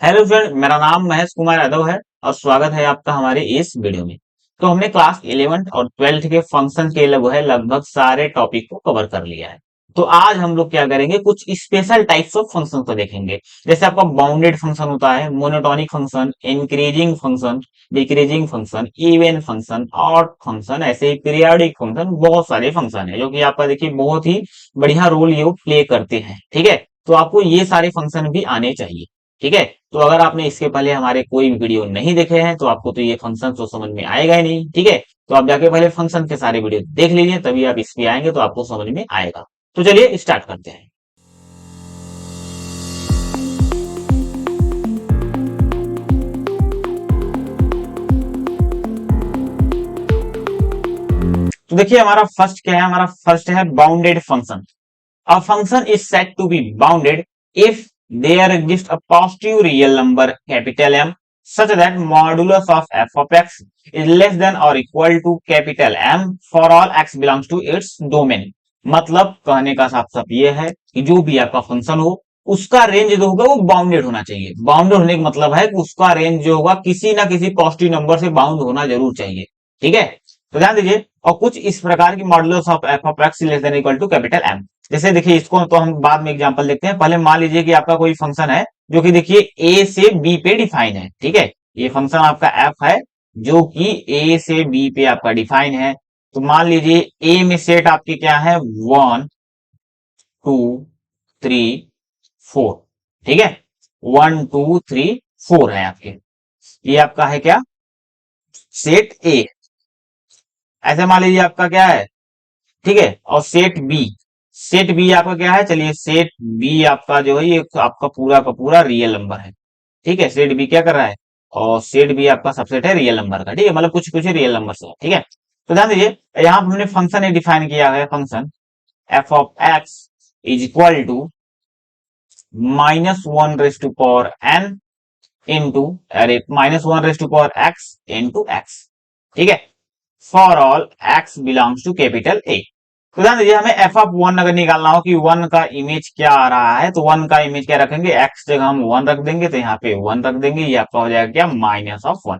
Hello friend, मेरा नाम महेश कुमार यादव है और स्वागत है आपका हमारे इस वीडियो में। तो हमने क्लास 11th और 12th के फंक्शन के लगभग सारे टॉपिक को कवर कर लिया है। तो आज हम लोग क्या करेंगे, कुछ स्पेशल टाइप्स ऑफ फंक्शन को देखेंगे। जैसे आपका बाउंडेड फंक्शन होता है, monotonic function, increasing function, decreasing function, even function, odd function, ऐसे ही पीरियोडिक फंक्शन। बहुत सारे फंक्शन है जो कि आपका देखिए बहुत ही बढ़िया रोल ये प्ले करते हैं। ठीक है, तो आपको ये सारे फंक्शन भी आने चाहिए। ठीक है, तो अगर आपने इसके पहले हमारे कोई भी वीडियो नहीं देखे हैं तो आपको तो ये फंक्शन तो समझ में आएगा ही नहीं। ठीक है, तो आप जाके पहले फंक्शन के सारे वीडियो देख लीजिए, तभी आप इस पे आएंगे तो आपको समझ में आएगा। तो चलिए स्टार्ट करते हैं। तो देखिए हमारा फर्स्ट क्या है, हमारा फर्स्ट है bounded function. A function is said to be bounded if there exists a positive real number capital M such that modulus of f of x is less than or equal to capital M for all x belongs to its domain। मतलब कहने का साफ साफ ये है कि जो भी आपका फंक्शन हो उसका रेंज जो होगा वो बाउंडेड होना चाहिए। बाउंडेड होने का मतलब है कि उसका रेंज जो होगा किसी ना किसी पॉजिटिव नंबर से बाउंड होना जरूर चाहिए। ठीक है, तो ध्यान दीजिए। और कुछ इस प्रकार की modulus of f of x less than equal to capital M. जैसे देखिए इसको तो हम बाद में एग्जांपल देखते हैं, पहले मान लीजिए कि आपका कोई फंक्शन है जो कि देखिए ए से बी पे डिफाइन है। ठीक है, ये फंक्शन आपका एफ है जो कि ए से बी पे आपका डिफाइन है। तो मान लीजिए ए में सेट आपके क्या है, 1 2 3 4। ठीक है, 1 2 3 4 है आपके, ये आपका है क्या, सेट ए। ऐसे मान लीजिए आपका क्या है, ठीक है, और सेट बी, सेट बी आपका क्या है, चलिए सेट बी आपका जो है ये आपका पूरा का पूरा रियल नंबर है। ठीक है, सेट बी क्या कर रहा है, और सेट बी आपका सबसेट है रियल नंबर का। ठीक है, मतलब कुछ कुछ रियल नंबर से। ठीक है, तो ध्यान दीजिए यहां पर हमने फंक्शन डिफाइन किया है, function f of x is equal to -1 raise to power n into, अरे -1 raise to power x into x. ठीक है, for all x belongs to capital A. तो ध्यान दीजिए हमें एफ ऑफ वन अगर निकालना हो कि वन का इमेज क्या आ रहा है, तो वन का इमेज क्या रखेंगे, एक्स जगह हम वन रख देंगे, तो यहाँ पे वन रख देंगे, ये आपका हो जाएगा क्या, -1।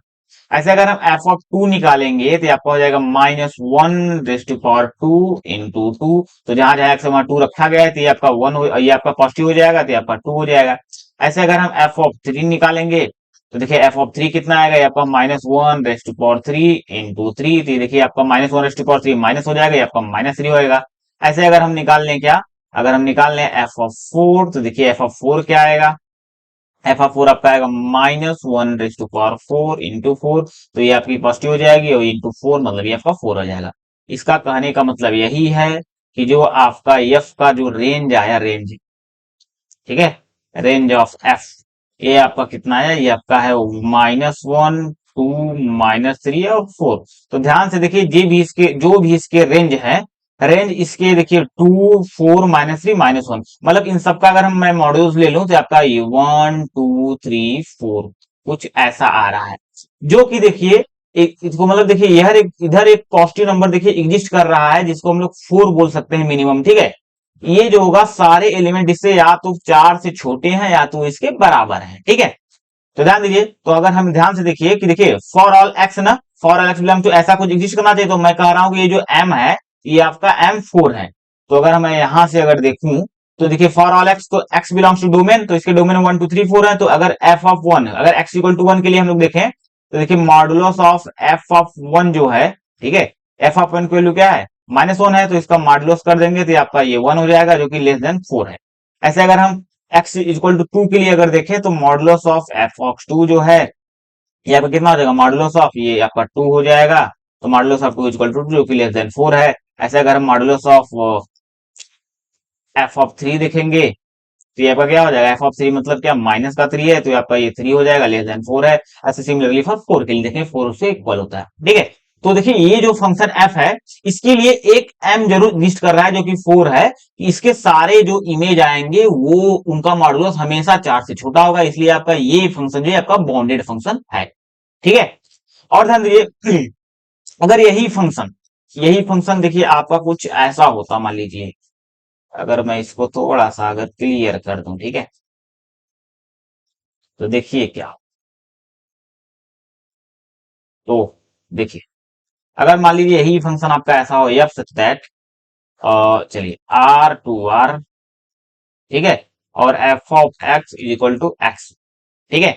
ऐसे अगर हम एफ ऑफ टू निकालेंगे तो आपका हो जाएगा -1 raise to power 2 into two. तो जहां जहां एक्स वहां टू रखा गया है तो ये आपका वन हो, ये आपका पॉजिटिव हो जाएगा, तो ये आपका टू हो जाएगा। ऐसे अगर हम एफ ऑफ थ्री निकालेंगे तो देखिए एफ ऑफ थ्री कितना आएगा, ये आपका -1 raise to power 3 into three. तो ये देखिए आपका -1 रेज़ टू पावर 3 माइनस हो जाएगा, ये आपका -3 होएगा। ऐसे अगर हम निकाल लें क्या, अगर हम निकाल लें एफ ऑफ फोर, तो देखिए एफ ऑफ फोर क्या आएगा, एफ ऑफ फोर आपका आएगा -1 raise to power 4 into four. तो ये आपकी पॉजिटिव हो जाएगी और इंटू फोर मतलब ये आपका फोर हो जाएगा। इसका कहने का मतलब यही है कि जो आपका एफ का जो रेंज आया, रेंज, ठीक है, रेंज ऑफ एफ, ये आपका कितना है, ये आपका है -1 2 -3 और 4। तो ध्यान से देखिए जो भी इसके रेंज है, रेंज इसके देखिए 2 4 -3 -1, मतलब इन सबका अगर हम मैं मॉड्यूल्स ले लूं तो आपका ये 1 2 3 4 कुछ ऐसा आ रहा है। जो कि देखिए एक इसको मतलब देखिए यह एक इधर एक पॉजिटिव नंबर देखिए एग्जिस्ट कर रहा है जिसको हम लोग 4 बोल सकते हैं मिनिमम। ठीक है, ये जो होगा सारे एलिमेंट इससे या तो 4 से छोटे हैं या तो इसके बराबर हैं। ठीक है, तो ध्यान दीजिए, तो अगर हम ध्यान से देखिए कि देखिए फॉर ऑल एक्स ना, for all x belong to ऐसा कुछ एग्जिस्ट करना चाहिए। तो मैं कह रहा हूं कि ये जो एम है ये आपका M4 है। तो अगर मैं यहां से अगर देखूं तो देखिए फॉर ऑल एक्स, तो एक्स बिलोंग्स टू डोमेन, तो इसके डोमेन 1 2 3 4 है। तो अगर एफ ऑफ वन, अगर एक्स इक्वल टू वन के लिए हम लोग देखें तो देखिए modulus of f of one जो है, ठीक है, एफ ऑफ वन की वैल्यू क्या है, -1 है, तो इसका मॉडुलस कर देंगे तो आपका ये 1 हो जाएगा जो कि लेस देन 4 है। ऐसे अगर हम x इक्वल टू 2 के लिए अगर देखें तो मॉडुलस ऑफ एफ ऑफ 2 जो है ये आपका कितना हो जाएगा, मॉडुलस ऑफ ये आपका 2 हो जाएगा। तो मॉडुलस ऑफ 2 इक्वल टू 2 जो कि लेस देन 4 है। ऐसे अगर हम मॉडुलस ऑफ एफ ऑफ 3 देखेंगे तो ये आपका क्या हो जाएगा, एफ ऑफ 3 मतलब क्या, माइनस का 3 है, तो आपका ये 3 हो जाएगा, लेस देन 4 है। ऐसे सिमिलरली फॉर 4 के लिए देखें, 4 उससे इक्वल होता है। ठीक है, तो देखिए ये जो फंक्शन एफ है इसके लिए एक एम जरूर लिस्ट कर रहा है जो कि 4 है। इसके सारे जो इमेज आएंगे वो उनका मॉडुलस हमेशा 4 से छोटा होगा, इसलिए आपका ये फंक्शन जो है आपका बाउंडेड फंक्शन है। ठीक है, और ध्यान दीजिए अगर यही फंक्शन देखिए आपका कुछ ऐसा होता, मान लीजिए अगर मैं इसको थोड़ा सा अगर क्लियर कर दूं, ठीक है, तो देखिए क्या, तो देखिए अगर मान लीजिए यही फंक्शन आपका ऐसा हो एफ सच दैट, चलिए आर टू आर, ठीक है, और f of x is equal to x, ठीक है।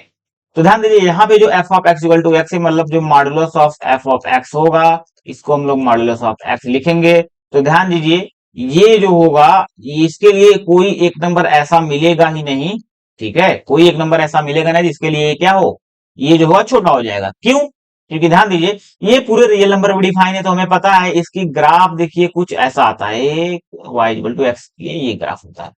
तो ध्यान दीजिए यहाँ पे जो f of x equal to x है, मतलब जो modulus of f of x होगा, इसको हम लोग मॉडुलस ऑफ एक्स लिखेंगे। तो ध्यान दीजिए ये जो होगा, इसके लिए कोई एक नंबर ऐसा मिलेगा ही नहीं, ठीक है, कोई एक नंबर ऐसा मिलेगा नहीं जिसके लिए ये क्या हो, ये जो होगा छोटा हो जाएगा। क्यों? क्योंकि ध्यान दीजिए ये पूरे रियल नंबर में डिफाइन है, तो हमें पता है इसकी ग्राफ देखिए कुछ ऐसा आता है, वाई इक्वल टू एक्स के लिए ये ग्राफ होता है।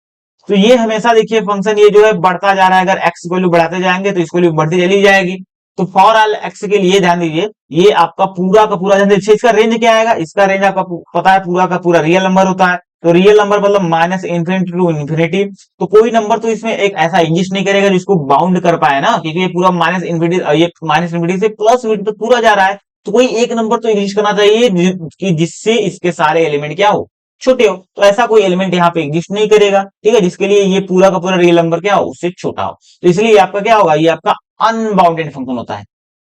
तो ये हमेशा देखिए फंक्शन ये जो है बढ़ता जा रहा है, अगर एक्स वैल्यू बढ़ाते जाएंगे तो इसको वैल्यू बढ़ती चली जाएगी। तो फॉर ऑल एक्स के लिए ध्यान दीजिए ये आपका पूरा का पूरा, ध्यान दीजिए इसका रेंज क्या आएगा, इसका रेंज आपका पता है पूरा का पूरा रियल नंबर होता है। तो रियल नंबर मतलब माइनस इन्फिनिटी टू इन्फिनिटी, तो कोई नंबर तो इसमें एक ऐसा एग्जिस्ट नहीं करेगा जिसको बाउंड कर पाए ना, क्योंकि ये पूरा माइनस इन्फिनिटी, ये माइनस इन्फिनिटी से प्लस इन्फिनिटी तक पूरा जा रहा है। तो कोई एक नंबर तो एग्जिस्ट करना चाहिए कि जिससे इसके सारे एलिमेंट क्या हो, छोटे हो। तो ऐसा कोई एलिमेंट यहाँ पे एग्जिस्ट नहीं करेगा, ठीक है, जिसके लिए ये पूरा का पूरा रियल नंबर क्या हो, उससे छोटा हो। तो इसलिए आपका क्या होगा, ये आपका अनबाउंडेड फंक्शन होता है।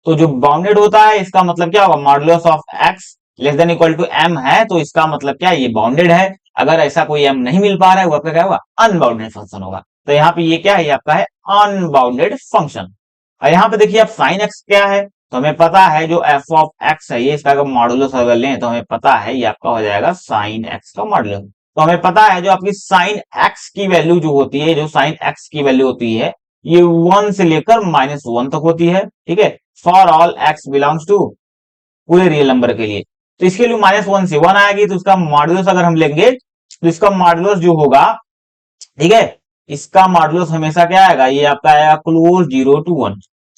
तो जो बाउंडेड होता है इसका मतलब क्या होगा, modulus of x less than equal to M है, तो इसका मतलब क्या है, ये बाउंडेड है। अगर ऐसा कोई एम नहीं मिल पा रहा है, वो आपका क्या होगा, अनबाउंडेड फंक्शन होगा। तो यहाँ पे ये क्या है, ये आपका है अनबाउंडेड फंक्शन। और यहाँ पे देखिए आप साइन एक्स क्या है, तो हमें पता है जो एफ ऑफ एक्स है, ये इसका अगर मॉडुलस अगर लें तो हमें पता है ये आपका हो जाएगा साइन एक्स का मॉडुलस। तो हमें पता है जो आपकी साइन एक्स की वैल्यू जो होती है, जो साइन एक्स की वैल्यू होती है, ये 1 से लेकर -1 तक होती है, ठीक है, for all x belongs to, पूरे रियल नंबर के लिए। तो इसके लिए -1 से 1 आएगी, तो इसका मॉडुलस अगर हम लेंगे तो इसका मॉडुलस जो होगा, ठीक है, इसका मॉडुलस हमेशा क्या आएगा, ये आपका आएगा क्लोज 0 to 1,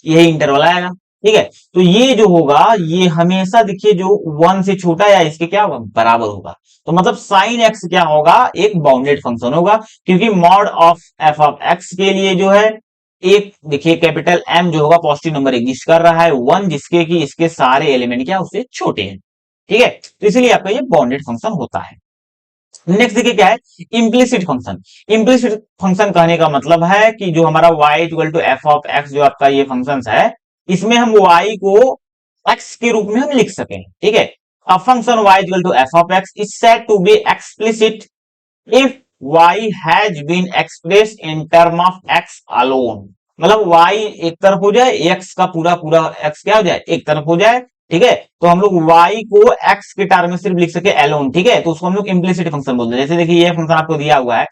यही इंटरवल आएगा, ठीक है। तो ये जो होगा ये हमेशा देखिए जो 1 से छोटा या इसके क्या होगा, बराबर होगा। तो मतलब साइन एक्स क्या होगा, एक बाउंडेड फंक्शन होगा, क्योंकि mod of f of x के लिए जो है एक देखिए कैपिटल एम जो होगा पॉजिटिव नंबर एग्जिस्ट कर रहा है 1, जिसके कि इसके सारे एलिमेंट क्या उससे छोटे हैं, ठीक है। तो इसलिए आपका ये बाउंडेड फंक्शन होता है। नेक्स्ट देखिए क्या है, इम्प्लिसिट फंक्शन। इम्प्लिसिट फंक्शन कहने का मतलब है कि जो हमारा y equal to f of x जो आपका ये फंक्शन है, इसमें हम y को x के रूप में हम लिख सकें, ठीक है। A function y equal to f of x is said to be explicit if y has been expressed in term of x alone, मतलब y एक तरफ हो जाए, x का पूरा पूरा x क्या हो जाए, एक तरफ हो जाए, ठीक है। तो हम लोग y को x के टर्म में सिर्फ लिख सके एलोन, ठीक है, तो उसको हम लोग इम्प्लिसिट फंक्शन बोलते हैं। जैसे देखिए ये फंक्शन आपको दिया हुआ है,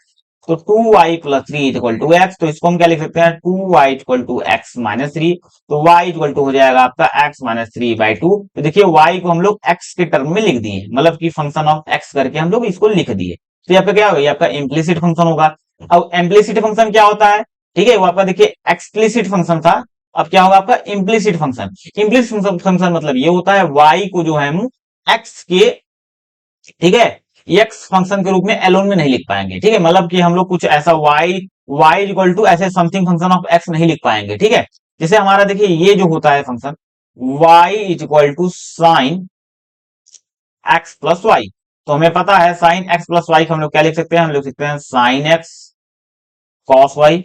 तो 2y plus 3 equal to x, तो इसको हम क्या लिख सकते हैं, 2y equal to x minus 3, तो y इक्वल टू हो जाएगा आपका x माइनस 3/2। तो देखिए y को हम लोग x के टर्म में लिख दिए, मतलब कि फंक्शन ऑफ x करके हम लोग इसको लिख दिए। तो ये आपका क्या होगा, ये आपका इम्प्लिसिट फंक्शन होगा। अब इम्प्लिसिट फंक्शन क्या होता है, ठीक है, वो आपका देखिए एक्सप्लिसिट फंक्शन था, अब क्या होगा आपका इम्प्लिसिट फंक्शन। इम्प्लिसिट फंक्शन मतलब ये होता है y को जो है हम x के, ठीक है, एक्स फंक्शन के रूप में एलोन में नहीं लिख पाएंगे, ठीक है, मतलब कि हम लोग कुछ ऐसा y इक्वल टू ऐसे समथिंग फंक्शन ऑफ x नहीं लिख पाएंगे, ठीक है। जैसे हमारा देखिए ये जो होता है function y equal to sine x plus y, तो हमें पता है साइन एक्स प्लस वाई हम लोग क्या लिख सकते हैं, हम लिख सकते हैं sine x cos y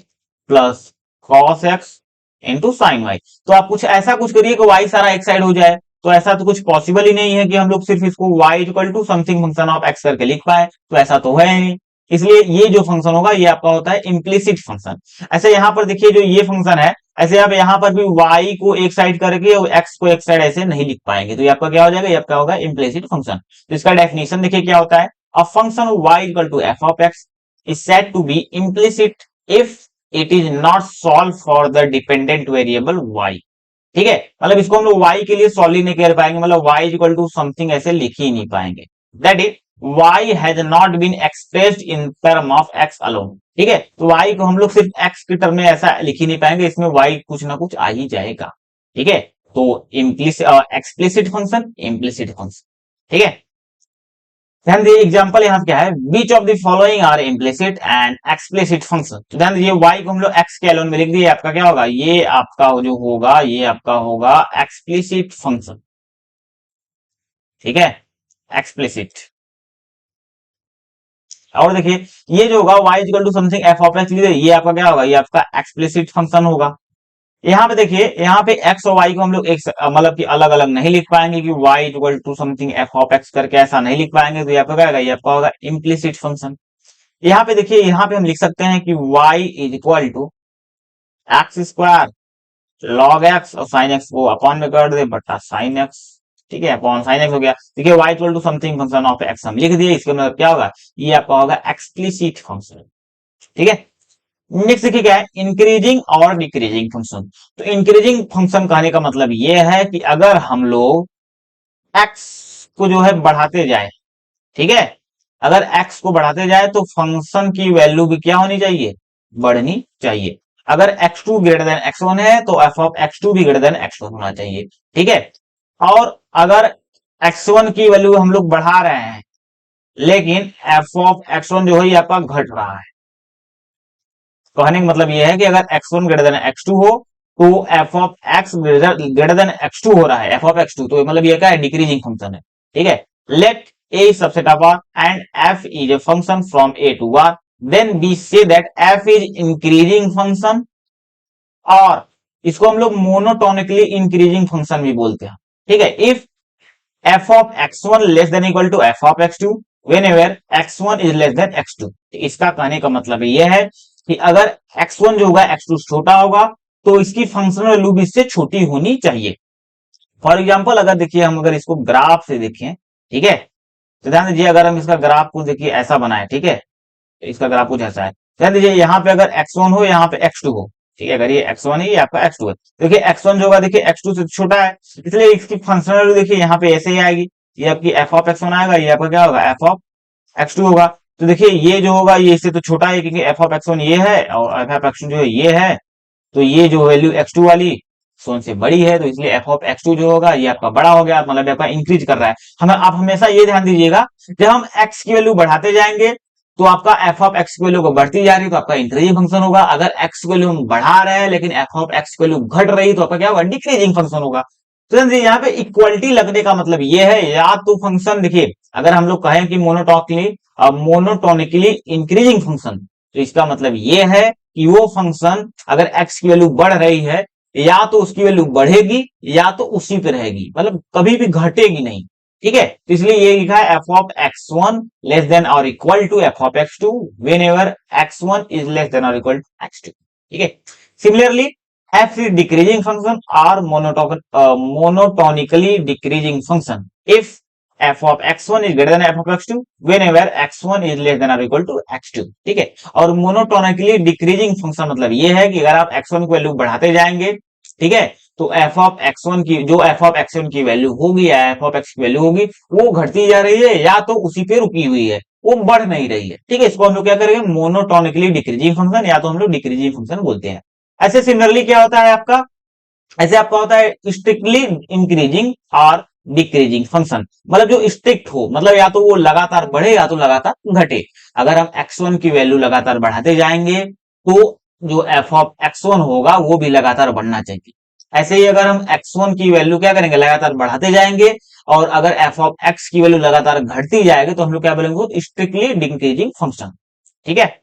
plus cos x into sine y. तो आप कुछ ऐसा कुछ करिए कि वाई सारा एक साइड हो जाए, तो ऐसा तो कुछ पॉसिबल ही नहीं है कि हम लोग सिर्फ इसको y equal to something function of x करके लिख पाए, तो ऐसा तो है नहीं। इसलिए ये जो फंक्शन होगा ये आपका होता है इम्प्लिसिट फंक्शन। ऐसे यहां पर देखिए जो ये फंक्शन है, ऐसे आप यहां पर भी y को एक साइड करके और x को एक साइड ऐसे नहीं लिख पाएंगे, तो ये आपका क्या हो जाएगा, ये आपका होगा इम्प्लिसिट फंक्शन। तो इसका डेफिनेशन देखिए क्या होता है, a function y equal to f of x is said to be implicit if it is not solved for the dependent variable y, ठीक है, मतलब इसको हम लोग y के लिए सॉल्व ही नहीं कर पाएंगे, मतलब y इक्वल टू समथिंग ऐसे लिख ही नहीं पाएंगे, that is y has not been expressed in term of x alone, ठीक है। तो y को हम लोग सिर्फ x के टर्म में ऐसा लिख ही नहीं पाएंगे, इसमें y कुछ ना कुछ आ ही जाएगा, ठीक है। तो एक्सप्लिसिट फंक्शन, इम्प्लिसिट फंक्शन, ठीक है। ध्यान दीजिए एग्जांपल यहाँ क्या है, which of the following are implicit and explicit function. तो ध्यान दीजिए y को हम लोग x के एलोन में लिख दिए, आपका क्या होगा, ये आपका जो होगा ये आपका होगा एक्सप्लिसिट फंक्शन, ठीक है, एक्सप्लिसिट। और देखिए ये जो होगा y equal to something f of x, ये आपका क्या होगा, ये आपका एक्सप्लिसिट फंक्शन होगा, यहाँ पे देखिए, यहाँ पे एक्स और वाई को हम लोग एक मतलब कि अलग अलग नहीं लिख पाएंगे कि y equal to something f of x करके ऐसा नहीं लिख पाएंगे, तो यहाँ पे क्या होगा, ये आपका होगा इम्प्लिसिट फंक्शन। यहाँ पे देखिए, यहाँ पे हम लिख सकते हैं कि y is equal to x square log x और साइन एक्स को अपॉन में कर दे बटा साइन एक्स, ठीक है, अपॉन साइन एक्स हो गया। देखिए y equal to something function of x हम लिख दिए, इसके मतलब क्या होगा, ये आपका होगा एक्सप्लिसिट फंक्शन, ठीक है। नेक्स्ट देखिए क्या है, इंक्रीजिंग और डिक्रीजिंग फंक्शन। तो इंक्रीजिंग फंक्शन कहने का मतलब ये है कि अगर हम लोग एक्स को जो है बढ़ाते जाए, ठीक है, अगर एक्स को बढ़ाते जाए तो फंक्शन की वैल्यू भी क्या होनी चाहिए, बढ़नी चाहिए। अगर x two greater than x one है तो एफ ऑफ एक्स टू भी ग्रेटर देन एक्स वन होना चाहिए, ठीक है। और अगर एक्स वन की वैल्यू हम लोग बढ़ा रहे हैं लेकिन एफ ऑफ एक्स वन जो है ये आपका घट रहा है, कहने का मतलब ये है कि अगर x one greater than x two हो तो f of x greater than x two हो रहा है, एफ ऑफ एक्स टू, तो मतलब ये क्या है, डिक्रीजिंग फंक्शन है, ठीक है। Let A subset of R and f is a function from A to R, then we say that f is increasing function, और इसको हम लोग मोनोटोनिकली इंक्रीजिंग फंक्शन भी बोलते हैं, ठीक है। If f of x one less than equal to f of x two whenever x one is less than x two. इसका कहने का मतलब यह है कि अगर x1 जो होगा x2 छोटा होगा तो इसकी फंक्शनल वैल्यू भी इससे छोटी होनी चाहिए। फॉर एग्जांपल अगर देखिए, हम अगर इसको ग्राफ से देखें, ठीक है, तो ध्यान दीजिए अगर हम इसका ग्राफ को देखिए ऐसा बनाए, ठीक है, तो इसका ग्राफ कुछ ऐसा है। ध्यान दीजिए यहाँ पे अगर x1 हो, यहाँ पे x2 हो, ठीक है, अगर ये x1 है, ये आपका x2 है, देखिए x1 जो होगा देखिए x2 से छोटा है, इसलिए इसकी फंक्शनल वैल्यू देखिए यहाँ पे ऐसे ही आएगी, ये आपकी f ऑफ x1 आएगा, ये आपका क्या होगा, f ऑफ x2 होगा। तो देखिए ये जो होगा ये इससे तो छोटा है क्योंकि एफ ऑफ एक्स1 ये है और एफ ऑफ एक्स2 जो है ये है, तो ये जो वैल्यू x2 वाली सोन से बड़ी है, तो इसलिए एफ ऑफ एक्स2 जो होगा ये आपका बड़ा हो गया, मतलब आपका इंक्रीज कर रहा है। हमें आप हमेशा ये ध्यान दीजिएगा, जब हम x की वैल्यू बढ़ाते जाएंगे तो आपका एफ ऑफ एक्स की वैल्यू को बढ़ती जा रही है तो आपका इंक्रीजिंग फंक्शन होगा। अगर x की वैल्यू हम बढ़ा रहे हैं लेकिन एफ ऑफ एक्स की वैल्यू घट रही है तो आपका क्या होगा, डिक्रीजिंग फंक्शन होगा। तो यहाँ पे इक्वलिटी लगने का मतलब ये है, या तो फंक्शन देखिए अगर हम लोग कहें कि मोनोटोनिकली इंक्रीजिंग फंक्शन, तो इसका मतलब ये है कि वो फंक्शन अगर x की वैल्यू बढ़ रही है या तो उसकी वैल्यू बढ़ेगी या तो उसी पे रहेगी, मतलब कभी भी घटेगी नहीं, ठीक है। तो इसलिए ये लिखा है f of x one less than और equal to f of x two whenever x one is less than और इक्वल टू एक्स टू, ठीक है। Similarly f is decreasing function or monotonically decreasing function if f of x1 is greater than f of x2 whenever x1 is less than or equal to x2, ठीक है। और monotonically decreasing function मतलब ये है कि अगर आप x1 की वैल्यू बढ़ाते जाएंगे, ठीक है, तो f ऑफ x1 की जो f ऑफ x1 की वैल्यू होगी या f ऑफ x की वैल्यू होगी वो घटती जा रही है या तो उसी पे रुकी हुई है, वो बढ़ नहीं रही है, ठीक है। इसको हम लोग क्या करेंगे, मोनोटोनिकली डिक्रीजिंग फंक्शन या तो हम लोग डिक्रीजिंग फंक्शन बोलते हैं। ऐसे सिमिलरली क्या होता है आपका, ऐसे आपका होता है स्ट्रिक्टली इंक्रीजिंग और डिक्रीजिंग फंक्शन, मतलब जो स्ट्रिक्ट हो, मतलब या तो वो लगातार बढ़े या तो लगातार घटे। अगर हम x1 की वैल्यू लगातार बढ़ाते जाएंगे तो जो f ऑफ x1 होगा वो भी लगातार बढ़ना चाहिए। ऐसे ही अगर हम x1 की वैल्यू क्या करेंगे, लगातार बढ़ाते जाएंगे, और अगर f ऑफ x की वैल्यू लगातार घटती जाएगी तो हम लोग क्या बोलेंगे, स्ट्रिक्टली डिक्रीजिंग फंक्शन, ठीक है।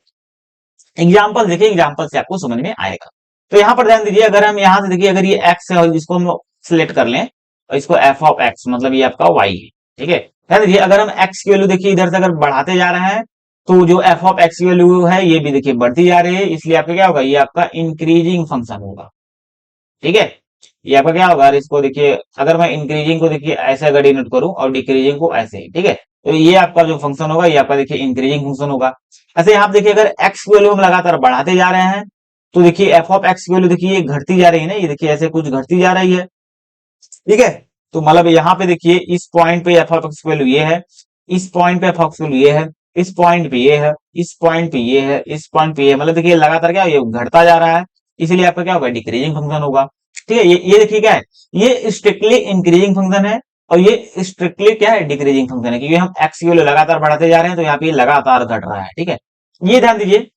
एग्जाम्पल देखिए, एग्जाम्पल से आपको समझ में आएगा। तो यहां पर ध्यान दीजिए, अगर हम यहां से देखिए अगर ये x है और इसको हम सिलेक्ट कर लें और इसको f ऑफ x मतलब ये आपका y है, ठीक है। ध्यान दीजिए अगर हम x की वैल्यू देखिए इधर से अगर बढ़ाते जा रहे हैं तो जो f ऑफ x की वैल्यू है ये भी देखिए बढ़ती जा रही है, इसलिए आपका क्या होगा, ये आपका इंक्रीजिंग फंक्शन होगा, ठीक है। ये आपका क्या होगा, इसको देखिए अगर मैं इंक्रीजिंग को देखिए ऐसे अगर डिनोट करूं और डिक्रीजिंग को ऐसे, ठीक है, तो ये आपका जो फंक्शन होगा ये आपका देखिए इंक्रीजिंग फंक्शन होगा। ऐसे यहाँ देखिए अगर x की वैल्यू हम लगातार बढ़ाते जा रहे हैं तो देखिए एफ ऑफ एक्स की वैल्यू देखिए ये घटती जा रही है ना, ये देखिए ऐसे कुछ घटती जा रही है, ठीक है। तो मतलब यहाँ पे देखिए इस पॉइंट पे एफ ऑफ एक्स की वैल्यू ये है, इस पॉइंट पे एफ ऑफ एक्स की वैल्यू ये है, इस पॉइंट पे ये है, इस पॉइंट पे ये है, इस पॉइंट पे ये है, मतलब देखिए लगातार क्या ये घटता जा रहा है, इसलिए आपका क्या होगा, डिक्रीजिंग फंक्शन होगा, ठीक है। ये देखिए क्या है, ये स्ट्रिक्टली इंक्रीजिंग फंक्शन है और ये स्ट्रिक्टली क्या है, डिक्रीजिंग फंक्शन है, क्योंकि हम एक्स की वैल्यू लगातार बढ़ाते जा रहे हैं तो यहाँ पे लगातार घट रहा है, ठीक है। ये ध्यान दीजिए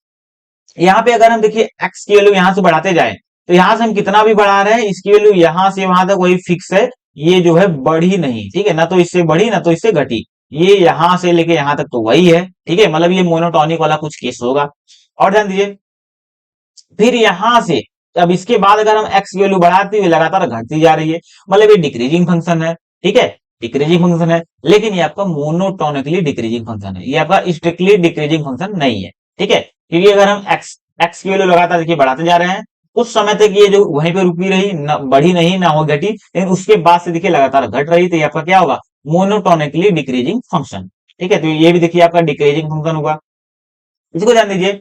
यहाँ पे अगर हम देखिए x की वैल्यू यहां से बढ़ाते जाए तो यहां से हम कितना भी बढ़ा रहे हैं इसकी वैल्यू यहां से वहां तक वही फिक्स है, ये जो है बढ़ी नहीं, ठीक है, ना तो इससे बढ़ी ना तो इससे घटी, ये यहां से लेके यहां तक तो वही है, ठीक है, मतलब ये मोनोटोनिक वाला कुछ केस होगा। और ध्यान दीजिए फिर यहां से अब इसके बाद अगर हम एक्स की वैल्यू बढ़ाते हुए लगातार घटती जा रही है, मतलब ये डिक्रीजिंग फंक्शन है, ठीक है, डिक्रीजिंग फंक्शन है, लेकिन ये आपका मोनोटोनिकली डिक्रीजिंग फंक्शन है, ये आपका स्ट्रिक्टली डिक्रीजिंग फंक्शन नहीं है, ठीक है, क्योंकि अगर हम एक्स एक्स की वैल्यू लगातार देखिए बढ़ाते जा रहे हैं, कुछ समय तक ये जो वहीं पे रुकी रही, ना बढ़ी नहीं ना हो घटी, लेकिन उसके बाद से देखिए लगातार घट रही, तो ये आपका क्या होगा, मोनोटोनिकली डिक्रीजिंग फंक्शन, ठीक है, तो ये भी देखिए आपका डिक्रीजिंग फंक्शन होगा। इसको ध्यान दीजिए,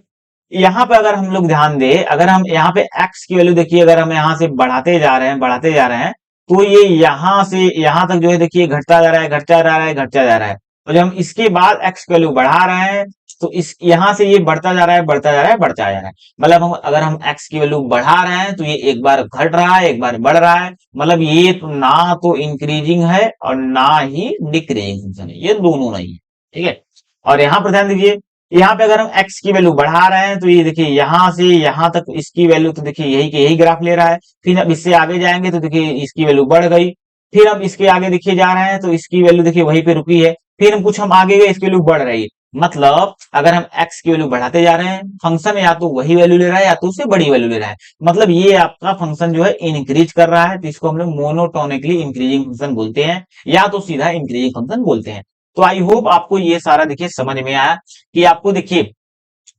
यहाँ पे अगर हम लोग ध्यान दें, अगर हम यहाँ पे x की वैल्यू देखिए, अगर हम यहाँ से बढ़ाते जा रहे हैं बढ़ाते जा रहे हैं, तो ये यहाँ से यहाँ तक जो है देखिए घटता जा रहा है घटता जा रहा है घटता जा रहा है, और जब हम इसके बाद x की वैल्यू बढ़ा रहे हैं, तो इस यहाँ से ये बढ़ता जा रहा है बढ़ता जा रहा है बढ़ता जा रहा है, मतलब हम अगर हम x की वैल्यू बढ़ा रहे हैं तो ये एक बार घट रहा है एक बार बढ़ रहा है, मतलब ये तो ना तो इंक्रीजिंग है और ना ही डिक्रीजिंग फंक्शन है, ये दोनों नहीं है, ठीक है। और यहाँ पर ध्यान दीजिए, यहाँ पे अगर हम x की वैल्यू बढ़ा रहे हैं तो ये देखिए यहाँ से यहाँ तक इसकी वैल्यू तो देखिए यही के यही ग्राफ ले रहा है, फिर अब इससे आगे जाएंगे तो देखिए इसकी वैल्यू बढ़ गई, फिर अब इसके आगे देखिए जा रहे हैं तो इसकी वैल्यू देखिए वहीं पे रुकी है, फिर हम कुछ हम आगे गए इसकी वैल्यू बढ़ रही है, मतलब अगर हम x की वैल्यू बढ़ाते जा रहे हैं, फंक्शन या तो वही वैल्यू ले रहा है या तो उससे बड़ी वैल्यू ले रहा है, मतलब ये आपका फंक्शन जो है इंक्रीज कर रहा है, तो इसको हम लोग मोनोटोनिकली इंक्रीजिंग फंक्शन बोलते हैं, या तो सीधा इंक्रीजिंग फंक्शन बोलते हैं। तो आई होप आपको ये सारा देखिए समझ में आया, कि आपको देखिए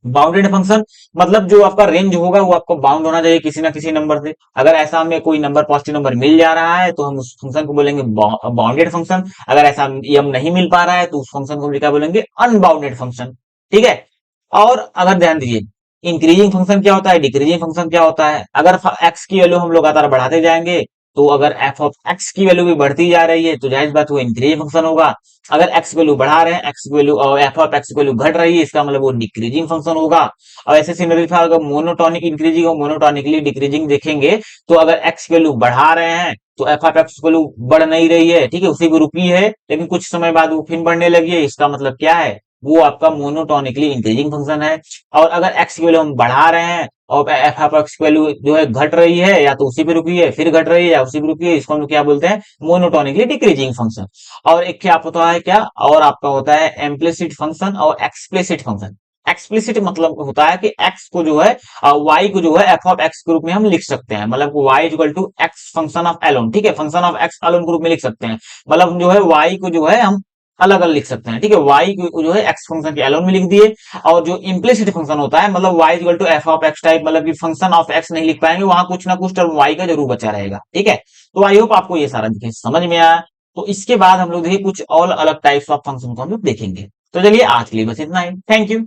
बाउंडेड फंक्शन मतलब जो आपका रेंज होगा वो आपको बाउंड होना चाहिए किसी ना किसी नंबर से, अगर ऐसा हमें कोई नंबर पॉजिटिव नंबर मिल जा रहा है तो हम उस फंक्शन को बोलेंगे बाउंडेड फंक्शन, अगर ऐसा यम नहीं मिल पा रहा है तो उस फंक्शन को हम क्या बोलेंगे, अनबाउंडेड फंक्शन, ठीक है। और अगर ध्यान दीजिए, इंक्रीजिंग फंक्शन क्या होता है, डिक्रीजिंग फंक्शन क्या होता है, अगर एक्स की वैल्यू हम लोग लगातार बढ़ाते जाएंगे, तो अगर एफ ऑफ एक्स की वैल्यू भी बढ़ती जा रही है तो जाहिर बात वो इंक्रीजिंग फंक्शन होगा, अगर एक्स वैल्यू बढ़ा रहे हैं एक्स वैल्यू और एफ ऑफ एक्स वैल्यू घट रही है, इसका मतलब वो डिक्रीजिंग फंक्शन होगा। और ऐसे सिमिलरली अगर मोनोटोनिक इंक्रीजिंग और मोनोटोनिकली डिक्रीजिंग देखेंगे, तो अगर एक्स वैल्यू बढ़ा रहे हैं तो एफ ऑफ एक्स वैल्यू बढ़ नहीं रही है, ठीक है, उसी को रुकी है, लेकिन कुछ समय बाद वो फिर बढ़ने लगी है, इसका मतलब क्या है, वो आपका मोनोटोनिकली इंक्रीजिंग फंक्शन है। और अगर एक्स की वैल्यू हम बढ़ा रहे हैं और एफ ऑफ एक्स की वैल्यू जो है घट रही है, या तो उसी पे रुकी है फिर घट रही है या उसी पे रुकी है, इसको हम लोग क्या बोलते हैं, मोनोटोनिकली डिक्रीजिंग फंक्शन। और एक क्या होता है, क्या और आपका होता है इम्प्लिसिट फंक्शन और एक्सप्लिसिट फंक्शन। एक्सप्लिसिट मतलब होता है कि एक्स को जो है वाई को जो है एफ ऑफ एक्स के रूप में हम लिख सकते हैं, मतलब y equal to x function of alone, ठीक है, फंक्शन ऑफ एक्स एलोन के रूप में लिख सकते हैं, मतलब जो है वाई को जो है हम अलग अलग लिख सकते हैं, ठीक है, वाई को जो है एक्स फंक्शन के एलोन में लिख दिए। और जो इम्प्लिसिट फंक्शन होता है, मतलब y equal to f of x type, मतलब कि फंक्शन ऑफ एक्स नहीं लिख पाएंगे, वहां कुछ ना कुछ टर्म वाई का जरूर बचा रहेगा, ठीक है। तो आई होप आपको ये सारा देखिए समझ में आया। तो इसके बाद हम लोग देखिए कुछ और अलग टाइप्स ऑफ फंक्शन को हम लोग देखेंगे। तो चलिए आज के लिए बस इतना ही, थैंक यू।